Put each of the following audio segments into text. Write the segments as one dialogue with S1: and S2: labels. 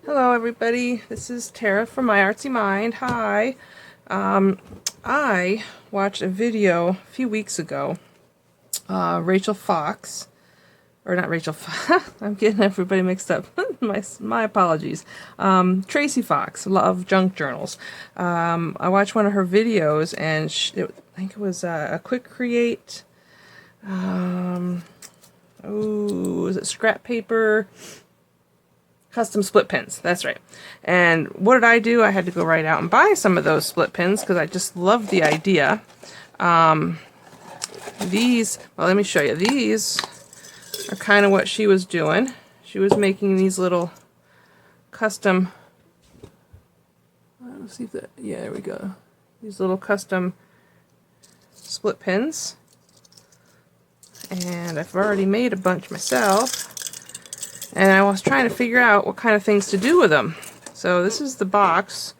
S1: Hello everybody, this is Tara from My Artsy Mind. Hi. I watched a video a few weeks ago. Rachel Fox, or not Rachel Fox, I'm getting everybody mixed up. my apologies. Tracie Fox, Love Junk Journals. I watched one of her videos and I think it was a quick create. Was it scrap paper? Custom split pins, that's right. And what did I do? I had to go right out and buy some of those split pins because I just loved the idea. These, well, let me show you. These are kind of what she was doing. She was making these little custom, let's see if that, yeah, there we go. These little custom split pins. And I've already made a bunch myself. And I was trying to figure out what kind of things to do with them. So this is the box.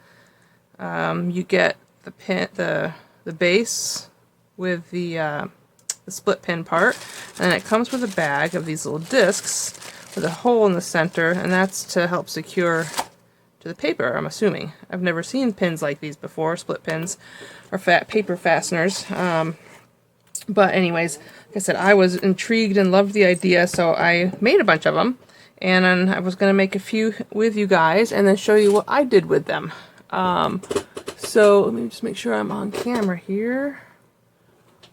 S1: You get the pin, the base with the split pin part, and it comes with a bag of these little discs with a hole in the center, and that's to help secure to the paper. I'm assuming. I've never seen pins like these before, split pins or paper fasteners. But anyways, like I said, I was intrigued and loved the idea, so I made a bunch of them. And then I was going to make a few with you guys and then show you what I did with them. So let me just make sure I'm on camera here.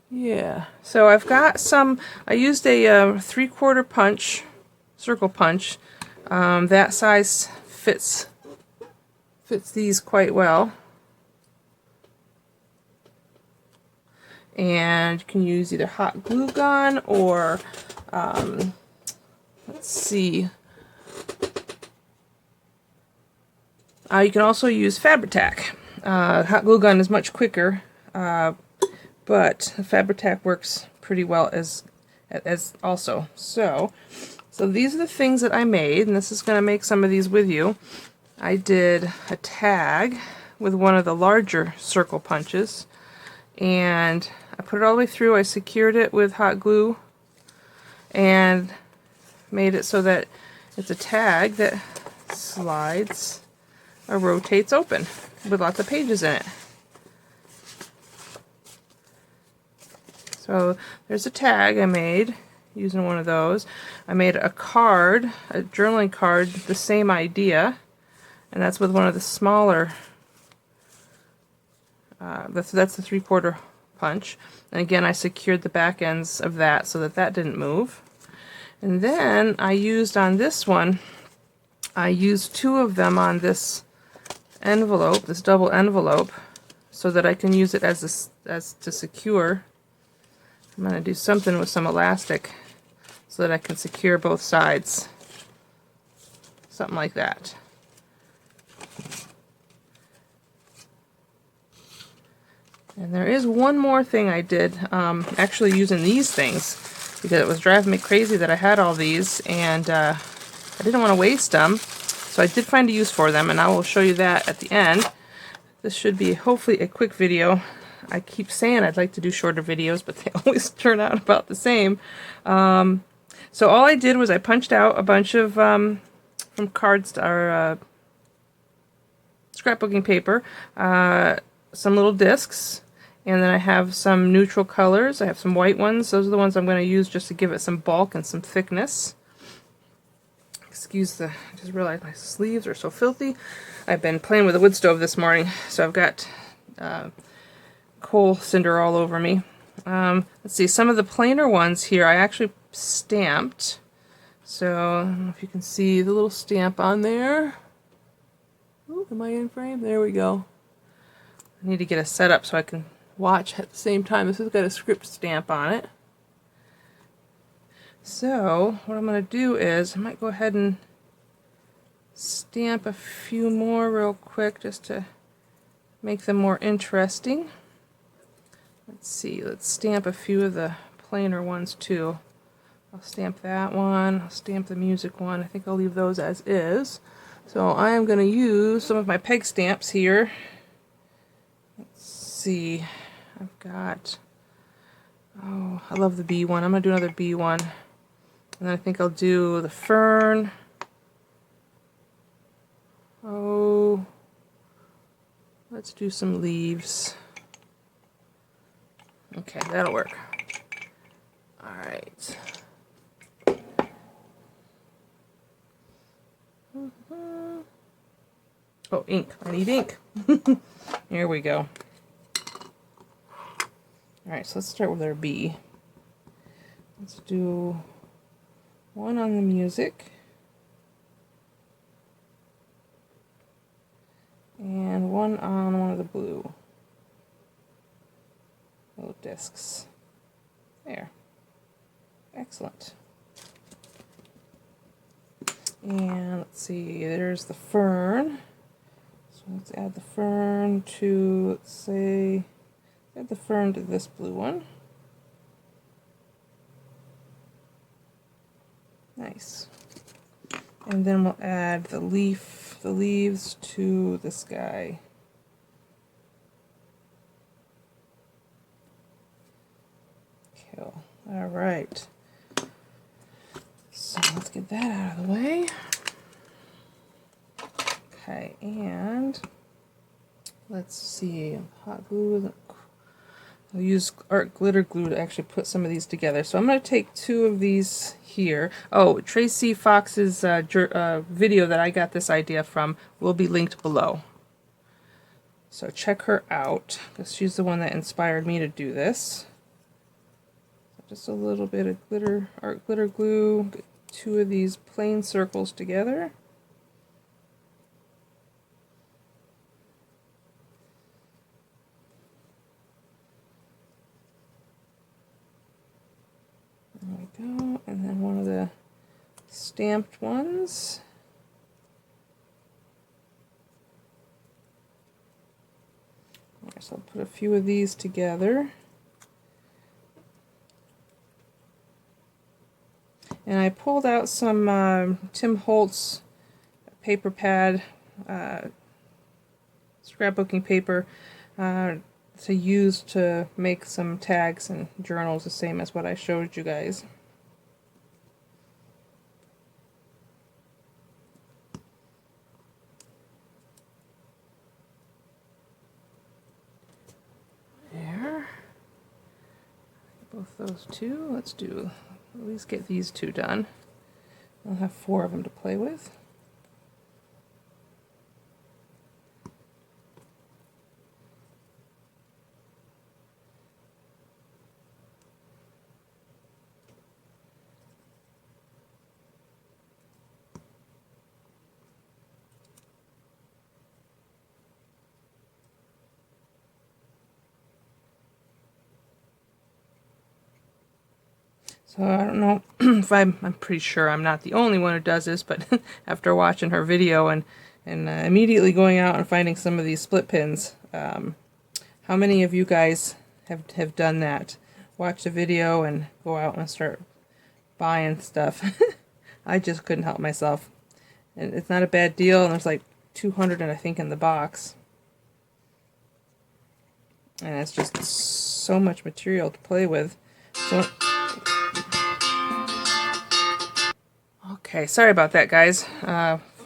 S1: Yeah, so I've got some, I used a 3/4 punch, circle punch. That size fits these quite well. And you can use either hot glue gun or let's see. You can also use Fabri-Tac. Hot glue gun is much quicker, but Fabri-Tac works pretty well as also. So these are the things that I made, and this is going to make some of these with you. I did a tag with one of the larger circle punches, and I put it all the way through. I secured it with hot glue and made it so that it's a tag that slides or rotates open with lots of pages in it. So there's a tag I made using one of those. I made a card, a journaling card, the same idea, and that's with one of the smaller, that's the 3/4 punch. And again, I secured the back ends of that so that that didn't move. And then I used on this one, I used 2 of them on this envelope, this double envelope, so that I can use it as to secure. I'm going to do something with some elastic so that I can secure both sides. Something like that. And there is one more thing I did, actually using these things, because it was driving me crazy that I had all these, and I didn't want to waste them. So I did find a use for them, and I will show you that at the end. This should be hopefully a quick video. I keep saying I'd like to do shorter videos, but they always turn out about the same. So all I did was I punched out a bunch of from cards or scrapbooking paper, some little discs, and then I have some neutral colors. I have some white ones. Those are the ones I'm going to use just to give it some bulk and some thickness. Excuse I just realized my sleeves are so filthy. I've been playing with a wood stove this morning, so I've got coal cinder all over me. Let's see, some of the plainer ones here I actually stamped. So, I don't know if you can see the little stamp on there. Ooh, am I in frame? There we go. I need to get a setup so I can watch at the same time. This has got a script stamp on it. So, what I'm going to do is, I might go ahead and stamp a few more real quick just to make them more interesting. Let's see, let's stamp a few of the plainer ones too. I'll stamp that one, I'll stamp the music one. I think I'll leave those as is. So I am going to use some of my peg stamps here. Let's see, I've got, oh, I love the bee one. I'm going to do another bee one. And then I think I'll do the fern, Oh, let's do some leaves. Okay, that'll work. All right. Oh, ink. I need ink. Here we go. Alright, so let's start with our B. Let's do one on the music. And one on one of the blue little discs. There. Excellent. And let's see, there's the fern. So let's add the fern to, let's say, add the fern to this blue one. Nice. And then we'll add the leaves to this guy. Kill. All right. So let's get that out of the way. Okay, and let's see. Hot glue. I'll use art glitter glue to actually put some of these together. So I'm going to take two of these here. Oh, Tracie Fox's video that I got this idea from will be linked below. So check her out, because she's the one that inspired me to do this. Just a little bit of art glitter glue. Get two of these plain circles together. There we go, and then one of the stamped ones. Right, so I'll put a few of these together. And I pulled out some Tim Holtz paper pad, scrapbooking paper, to use to make some tags and journals, the same as what I showed you guys. There. Both those two. Let's do, at least get these two done. I'll have 4 of them to play with. So I don't know if I'm pretty sure I'm not the only one who does this, but after watching her video and immediately going out and finding some of these split pins, how many of you guys have done that? Watch a video and go out and start buying stuff. I just couldn't help myself. And it's not a bad deal, and there's like 200 I think in the box. And it's just so much material to play with. So okay, sorry about that, guys.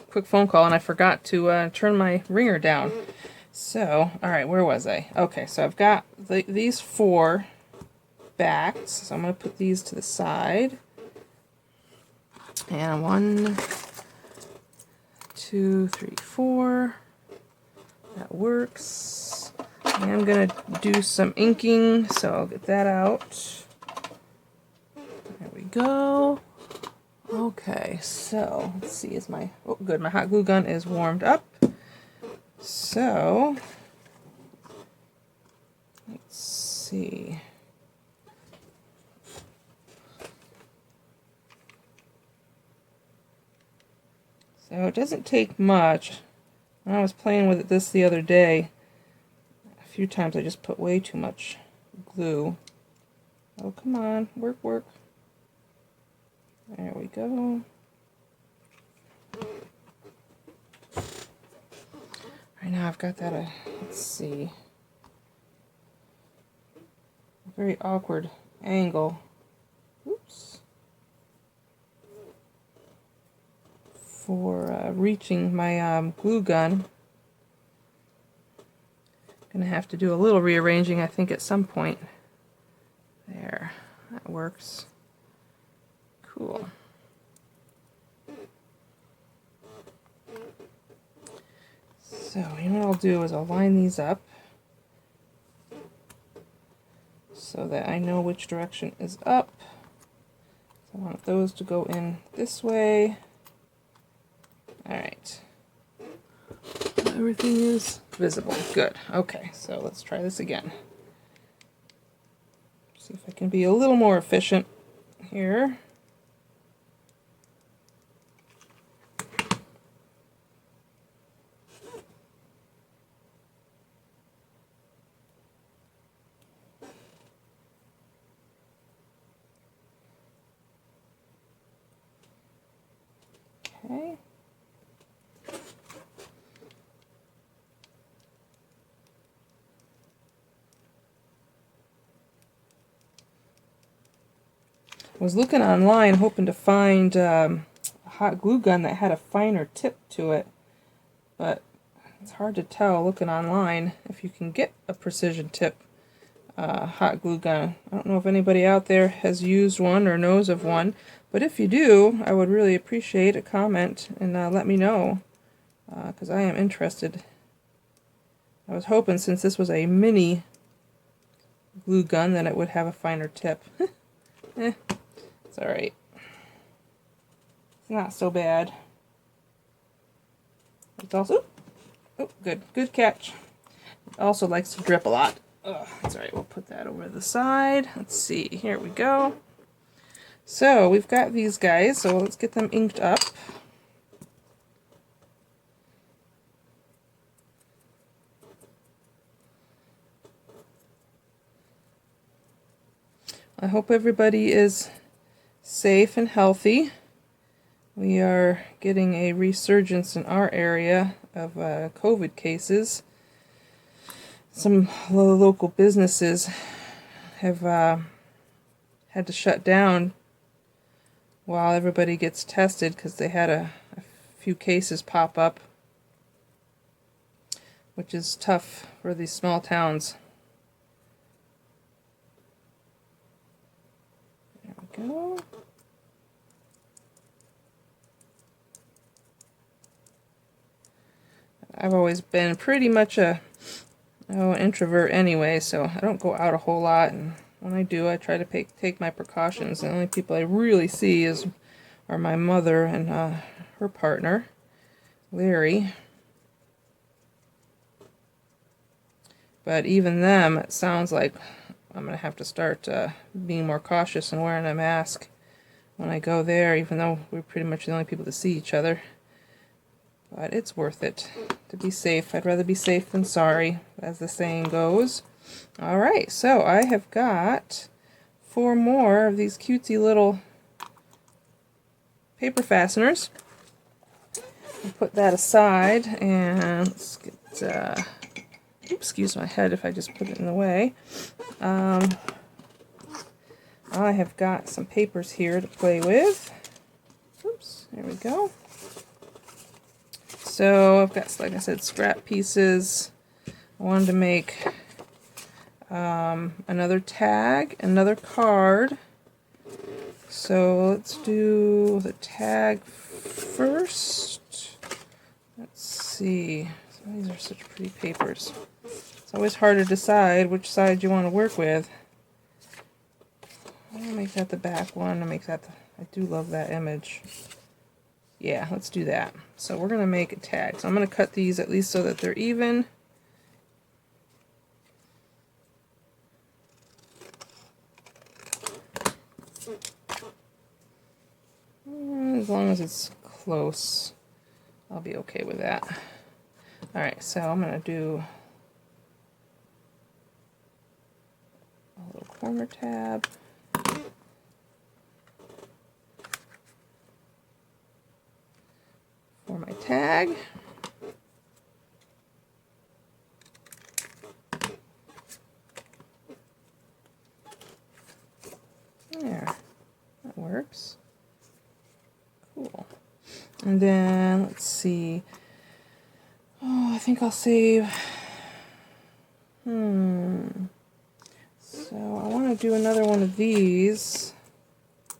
S1: Quick phone call, and I forgot to turn my ringer down. So, alright, where was I? Okay, so I've got these 4 backed, so I'm going to put these to the side. And 1, 2, 3, 4. That works. And I'm going to do some inking, so I'll get that out. There we go. Okay, so let's see, is my, oh good, my hot glue gun is warmed up. So, let's see. So it doesn't take much. When I was playing with it the other day, a few times I just put way too much glue. Oh, come on, work. There we go. Right now I've got that, let's see, a very awkward angle. Oops. for reaching my glue gun. Gonna have to do a little rearranging, I think, at some point. There, that works. Cool. So, you know what I'll do is I'll line these up so that I know which direction is up. So I want those to go in this way. Alright. Everything is visible. Good. Okay, so let's try this again. See if I can be a little more efficient here. Okay. I was looking online hoping to find a hot glue gun that had a finer tip to it, but it's hard to tell looking online if you can get a precision tip hot glue gun. I don't know if anybody out there has used one or knows of one, but if you do, I would really appreciate a comment and let me know, because I am interested. I was hoping, since this was a mini glue gun, that it would have a finer tip. It's alright. It's not so bad. It's also, oh, good catch. It also likes to drip a lot. That's alright, we'll put that over to the side. Let's see, here we go. So, we've got these guys, so let's get them inked up. I hope everybody is safe and healthy. We are getting a resurgence in our area of COVID cases. Some local businesses have had to shut down while everybody gets tested because they had a few cases pop up, which is tough for these small towns. There we go. I've always been pretty much an introvert anyway, so I don't go out a whole lot, and when I do, I try to take my precautions. The only people I really see are my mother and her partner, Larry. But even them, it sounds like I'm going to have to start being more cautious and wearing a mask when I go there, even though we're pretty much the only people to see each other. But it's worth it to be safe. I'd rather be safe than sorry, as the saying goes. Alright, so I have got 4 more of these cutesy little paper fasteners. I'll put that aside, and let's get, oops, excuse my head if I just put it in the way. I have got some papers here to play with. Oops, there we go. So I've got, like I said, scrap pieces. I wanted to make another tag, another card. So let's do the tag first. Let's see. These are such pretty papers. It's always hard to decide which side you want to work with. I'll make that the back one. I'll make that I do love that image. Yeah, let's do that. So we're going to make a tag. So I'm going to cut these at least so that they're even. As long as it's close, I'll be okay with that. Alright, so I'm going to do a little corner tab. For my tag. There, that works. Cool. And then, let's see. Oh, I think I'll save... So, I want to do another one of these. I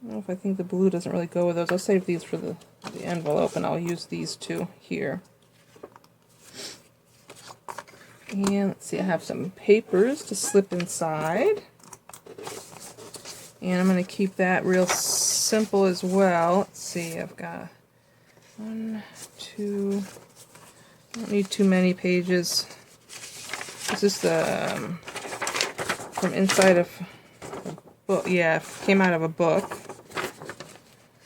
S1: don't know if I think the blue doesn't really go with those. I'll save these for the envelope, and I'll use these two here. And let's see, I have some papers to slip inside. And I'm going to keep that real simple as well. Let's see, I've got 1, 2, I don't need too many pages. This is the, from inside of a book, yeah, came out of a book.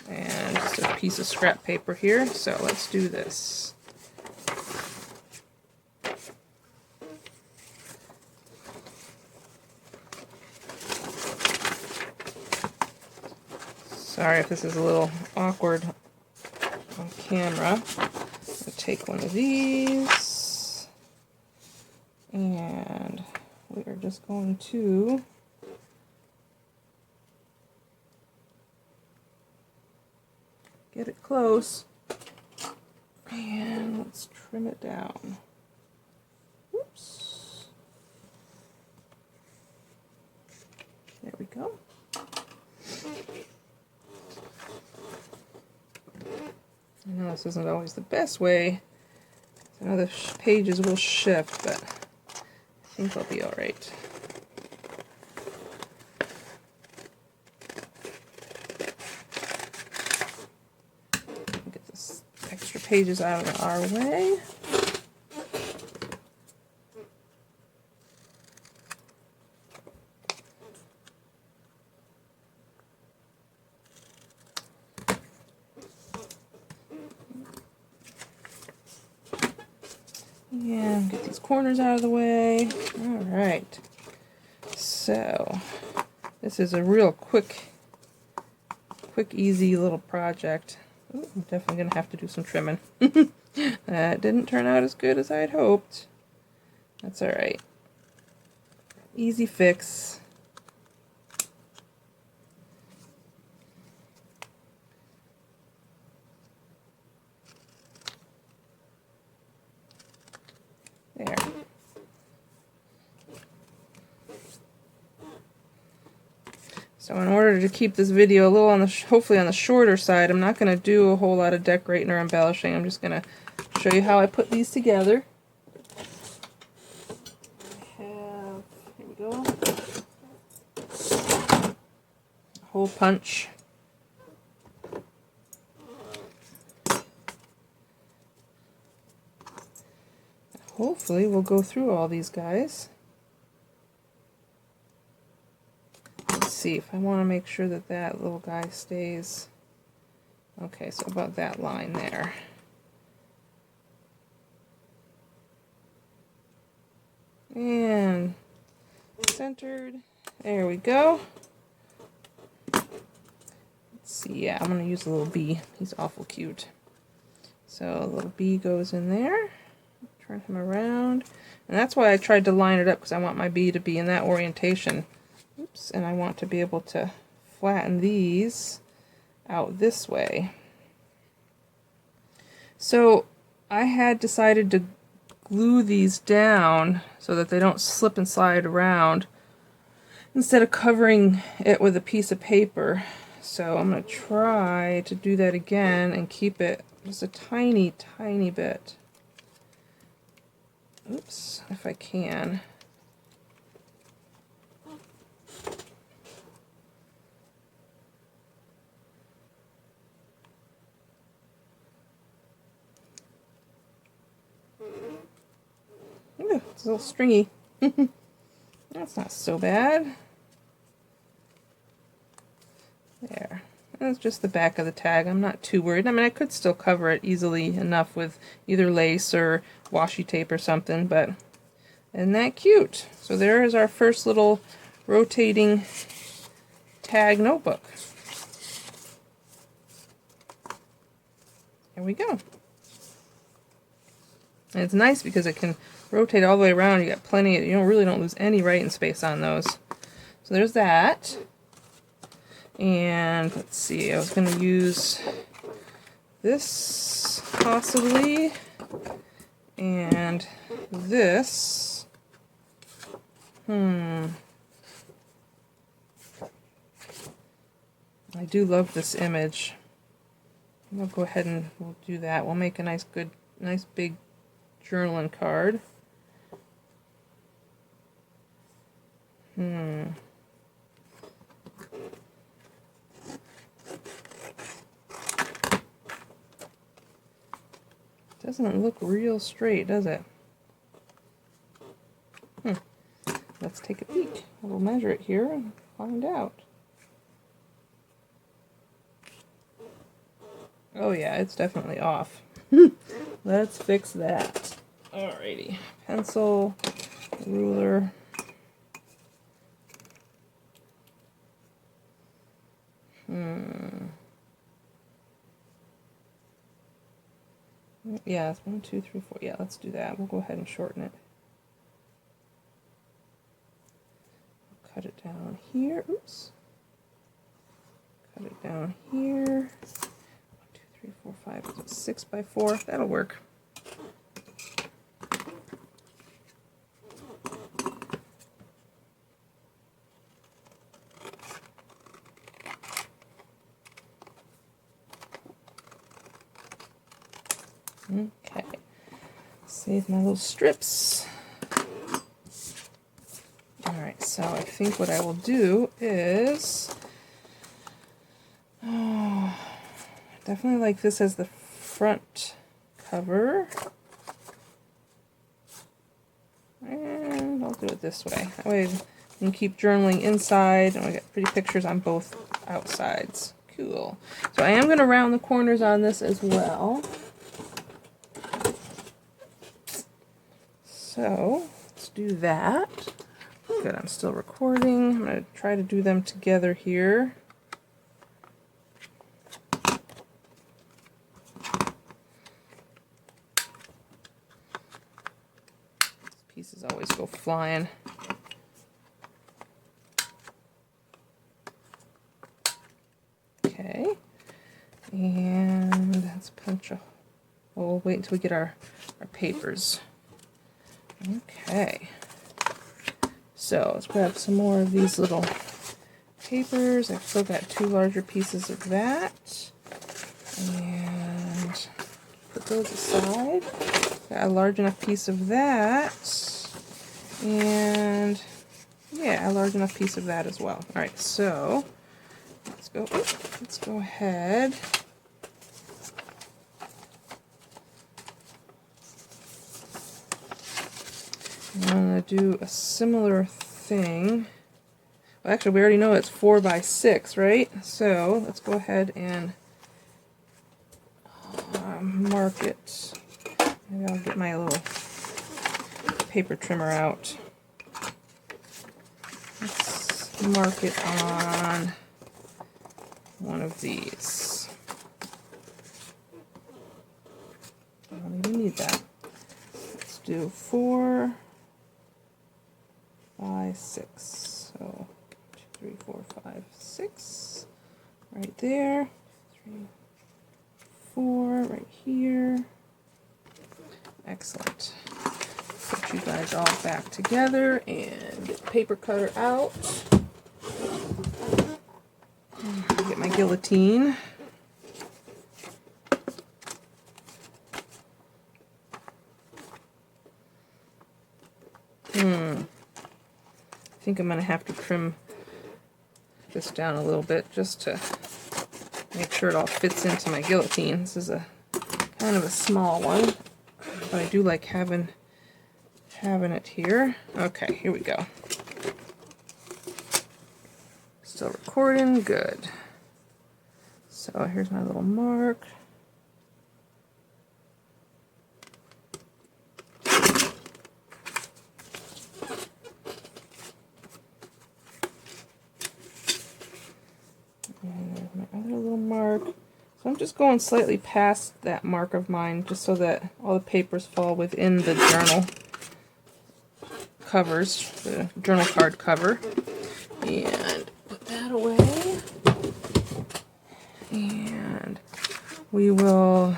S1: And just a piece of scrap paper here, so let's do this. Sorry if this is a little awkward on camera. I'll take one of these, and we are just going to get it close, and let's trim it down. Oops. There we go. I know this isn't always the best way. I know the pages will shift, but I think I'll be alright. Get this extra pages out of our way. And get these corners out of the way. Alright. So, this is a real quick, easy little project. Ooh, I'm definitely going to have to do some trimming. That didn't turn out as good as I had hoped. That's alright. Easy fix. There. So in order to keep this video a little on the, hopefully on the shorter side, I'm not going to do a whole lot of decorating or embellishing. I'm just going to show you how I put these together. Here we go. A hole punch. Hopefully we'll go through all these guys. Let's see if I want to make sure that that little guy stays. Okay, so about that line there. And centered. There we go. Let's see, yeah, I'm going to use a little bee. He's awful cute. So a little bee goes in there. Turn him around. And that's why I tried to line it up, because I want my bee to be in that orientation. Oops, and I want to be able to flatten these out this way. So I had decided to glue these down so that they don't slip and slide around instead of covering it with a piece of paper. So I'm going to try to do that again and keep it just a tiny, tiny bit. Oops, if I can. Ooh, it's a little stringy. That's not so bad. There. That's just the back of the tag. I'm not too worried. I mean, I could still cover it easily enough with either lace or washi tape or something, but isn't that cute? So there is our first little rotating tag notebook. There we go. And it's nice because it can rotate all the way around. You got plenty, you really don't lose any writing space on those. So there's that. And let's see, I was going to use this possibly, and this. I do love this image. We'll go ahead and we'll do that. We'll make a nice big journaling card. Doesn't look real straight, does it? Let's take a peek. We'll measure it here and find out. Oh yeah, it's definitely off. Let's fix that. Alrighty. Pencil, ruler. Yeah, it's 1, 2, 3, 4. Yeah, let's do that. We'll go ahead and shorten it. Cut it down here. Oops. Cut it down here. 1, 2, 3, 4, 5, 6 by 4. That'll work. Okay. Save my little strips. Alright, so I think what I will do is definitely like this as the front cover. And I'll do it this way. That way you can keep journaling inside and we get pretty pictures on both outsides. Cool. So I am going to round the corners on this as well. So let's do that. Good, I'm still recording. I'm going to try to do them together here. These pieces always go flying. Okay. And let's punch a... Well, we'll wait until we get our papers. Okay. So let's grab some more of these little papers. I've still got 2 larger pieces of that. And put those aside. Got a large enough piece of that. And yeah, a large enough piece of that as well. Alright, so let's go ahead. I'm going to do a similar thing. Well, actually, we already know it's 4 by 6, right? So let's go ahead and mark it. Maybe I'll get my little paper trimmer out. Let's mark it on one of these. I don't even need that. Let's do 4 by 6. So 2, 3, 4, 5, 6. Right there. 3, 4 right here. Excellent. Put you guys all back together and get the paper cutter out. Get my guillotine. I think I'm going to have to trim this down a little bit just to make sure it all fits into my guillotine. This is a kind of a small one, but I do like having it here. Okay, here we go. Still recording, good. So here's my little mark. And there's my other little mark. So I'm just going slightly past that mark of mine just so that all the papers fall within the journal covers, the journal card cover. And put that away. And we will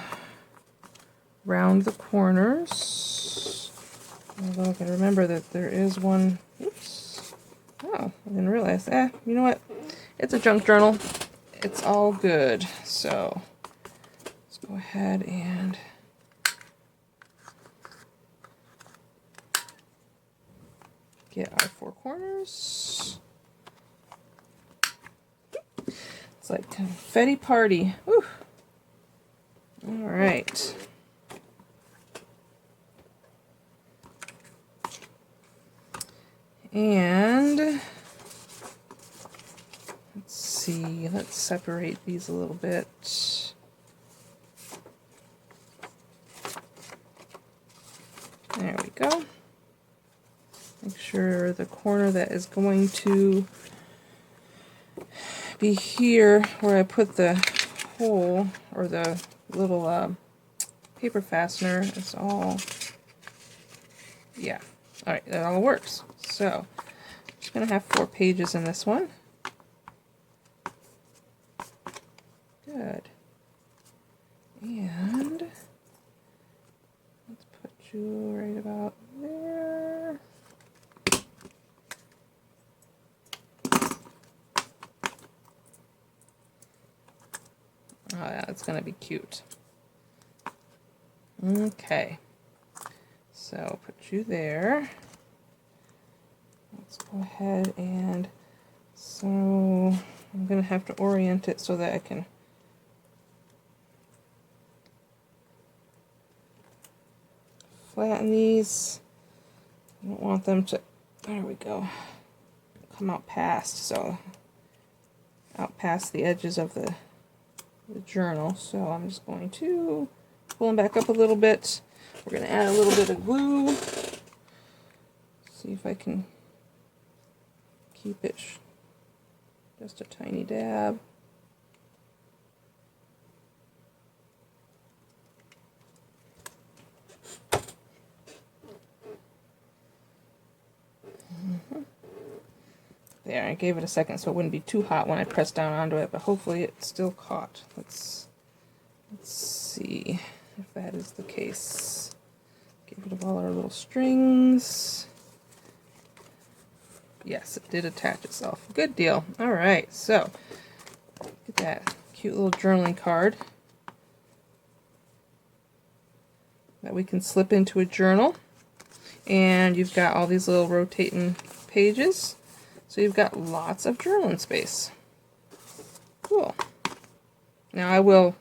S1: round the corners. Although I can remember that there is one. Oops. Oh, I didn't realize. You know what? It's a junk journal. It's all good. So let's go ahead and get our 4 corners. It's like confetti party. Whew. All right. And let's see, let's separate these a little bit. There we go. Make sure the corner that is going to be here where I put the hole or the little paper fastener is all, yeah. Alright, that all works. So, I'm just going to have 4 pages in this one. Good. And let's put you right about there. Oh yeah, it's going to be cute. Okay. So put you there. Let's go ahead and, so I'm going to have to orient it so that I can flatten these. I don't want them to, there we go, come out past, so out past the edges of the journal. So I'm just going to pull them back up a little bit. We're going to add a little bit of glue. See if I can keep it just a tiny dab. There, I gave it a second so it wouldn't be too hot when I pressed down onto it, but hopefully it still caught. Let's see if that is the case. Get rid of all our little strings. Yes, it did attach itself. Good deal. Alright, so get that cute little journaling card that we can slip into a journal. And you've got all these little rotating pages. So you've got lots of journaling space. Cool. Now I will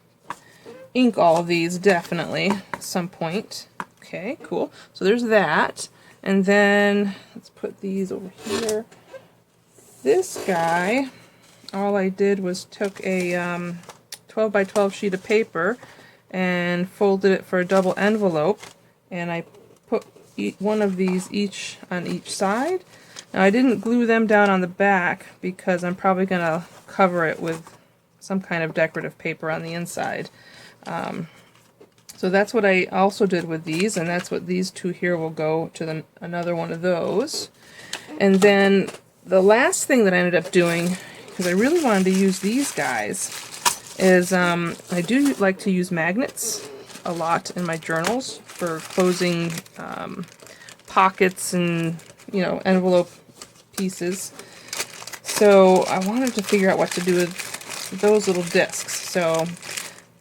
S1: ink all of these definitely at some point. Okay, cool. So there's that. And then let's put these over here. This guy, all I did was took a 12 by 12 sheet of paper and folded it for a double envelope, and I put one of these each on each side. Now I didn't glue them down on the back because I'm probably going to cover it with some kind of decorative paper on the inside. So that's what I also did with these, and that's what these 2 here will go to another one of those. And then the last thing that I ended up doing, because I really wanted to use these guys, is I do like to use magnets a lot in my journals for closing pockets and, you know, envelope pieces. So I wanted to figure out what to do with those little discs. So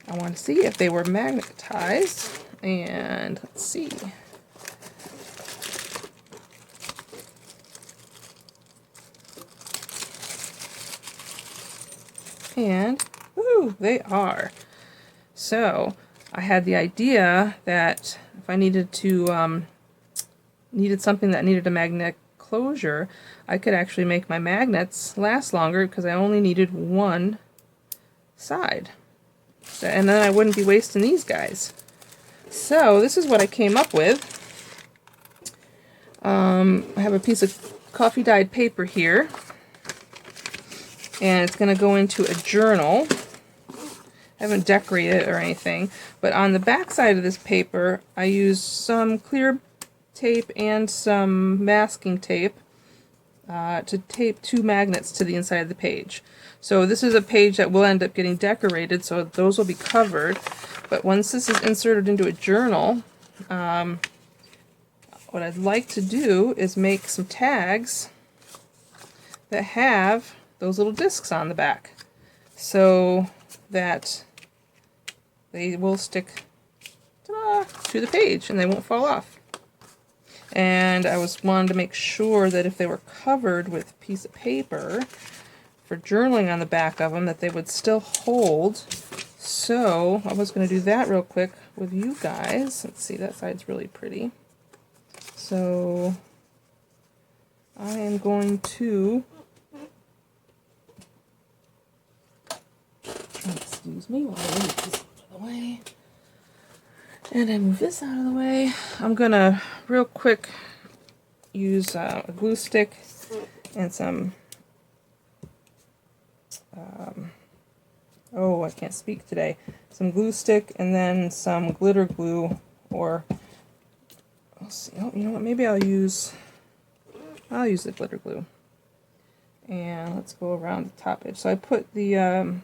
S1: I want to see if they were magnetized, and let's see. And woohoo, they are. So I had the idea that if I needed to needed something that needed a magnetic closure, I could actually make my magnets last longer because I only needed one side. And then I wouldn't be wasting these guys. So this is what I came up with. I have a piece of coffee dyed paper here, and it's going to go into a journal. I haven't decorated it or anything, but on the back side of this paper I used some clear tape and some masking tape to tape 2 magnets to the inside of the page. So this is a page that will end up getting decorated, so those will be covered. But once this is inserted into a journal, what I'd like to do is make some tags that have those little discs on the back, so that they will stick to the page and they won't fall off. And I wanted to make sure that if they were covered with a piece of paper for journaling on the back of them, that they would still hold. So I was going to do that real quick with you guys. Let's see, that side's really pretty. So I am going to, excuse me while I move this out of the way, and I move this out of the way. I'm going to real quick use a glue stick and some, oh, I can't speak today, some glue stick and then some glitter glue, or let's see, oh, you know what, maybe I'll use the glitter glue. And let's go around the top edge. So I put the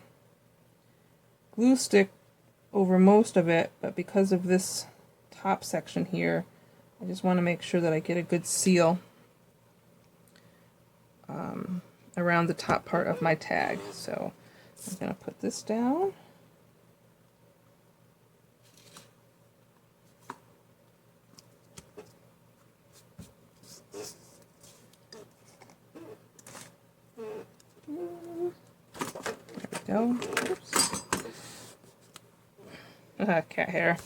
S1: glue stick over most of it, but because of this top section here, I just want to make sure that I get a good seal around the top part of my tag. So I'm going to put this down. There we go. Oops. Cat hair.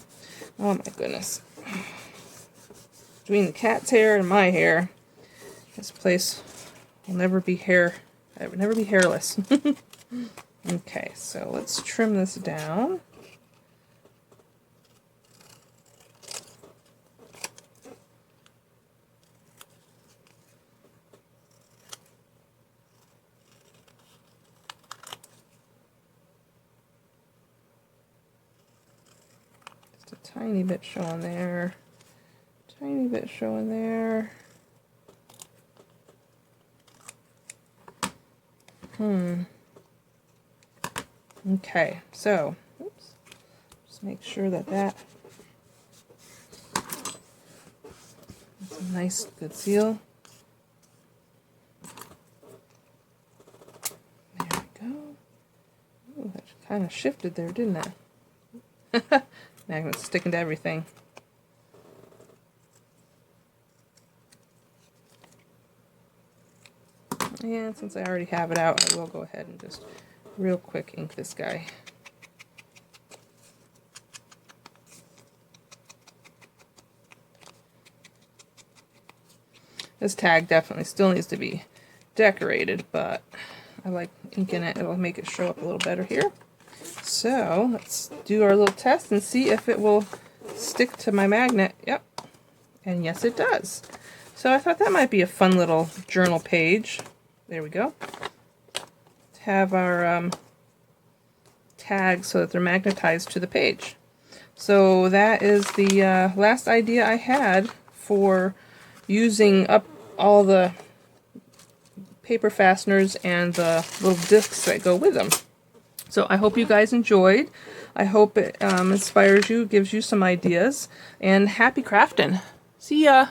S1: Oh my goodness. Between the cat's hair and my hair, this place will never be hairless. Okay, so let's trim this down. Just a tiny bit showing there. Tiny bit showing there. Okay, so, oops, just make sure that that's a nice, good seal. There we go. Ooh, that kind of shifted there, didn't it? Magnet's sticking to everything. And since I already have it out, I will go ahead and just real quick ink this guy. This tag definitely still needs to be decorated, but I like inking it. It'll make it show up a little better here. So let's do our little test and see if it will stick to my magnet. Yep, and yes it does. So I thought that might be a fun little journal page. There we go. Have our tags so that they're magnetized to the page. So that is the last idea I had for using up all the paper fasteners and the little discs that go with them. So I hope you guys enjoyed. I hope it inspires you, gives you some ideas, and happy crafting. See ya!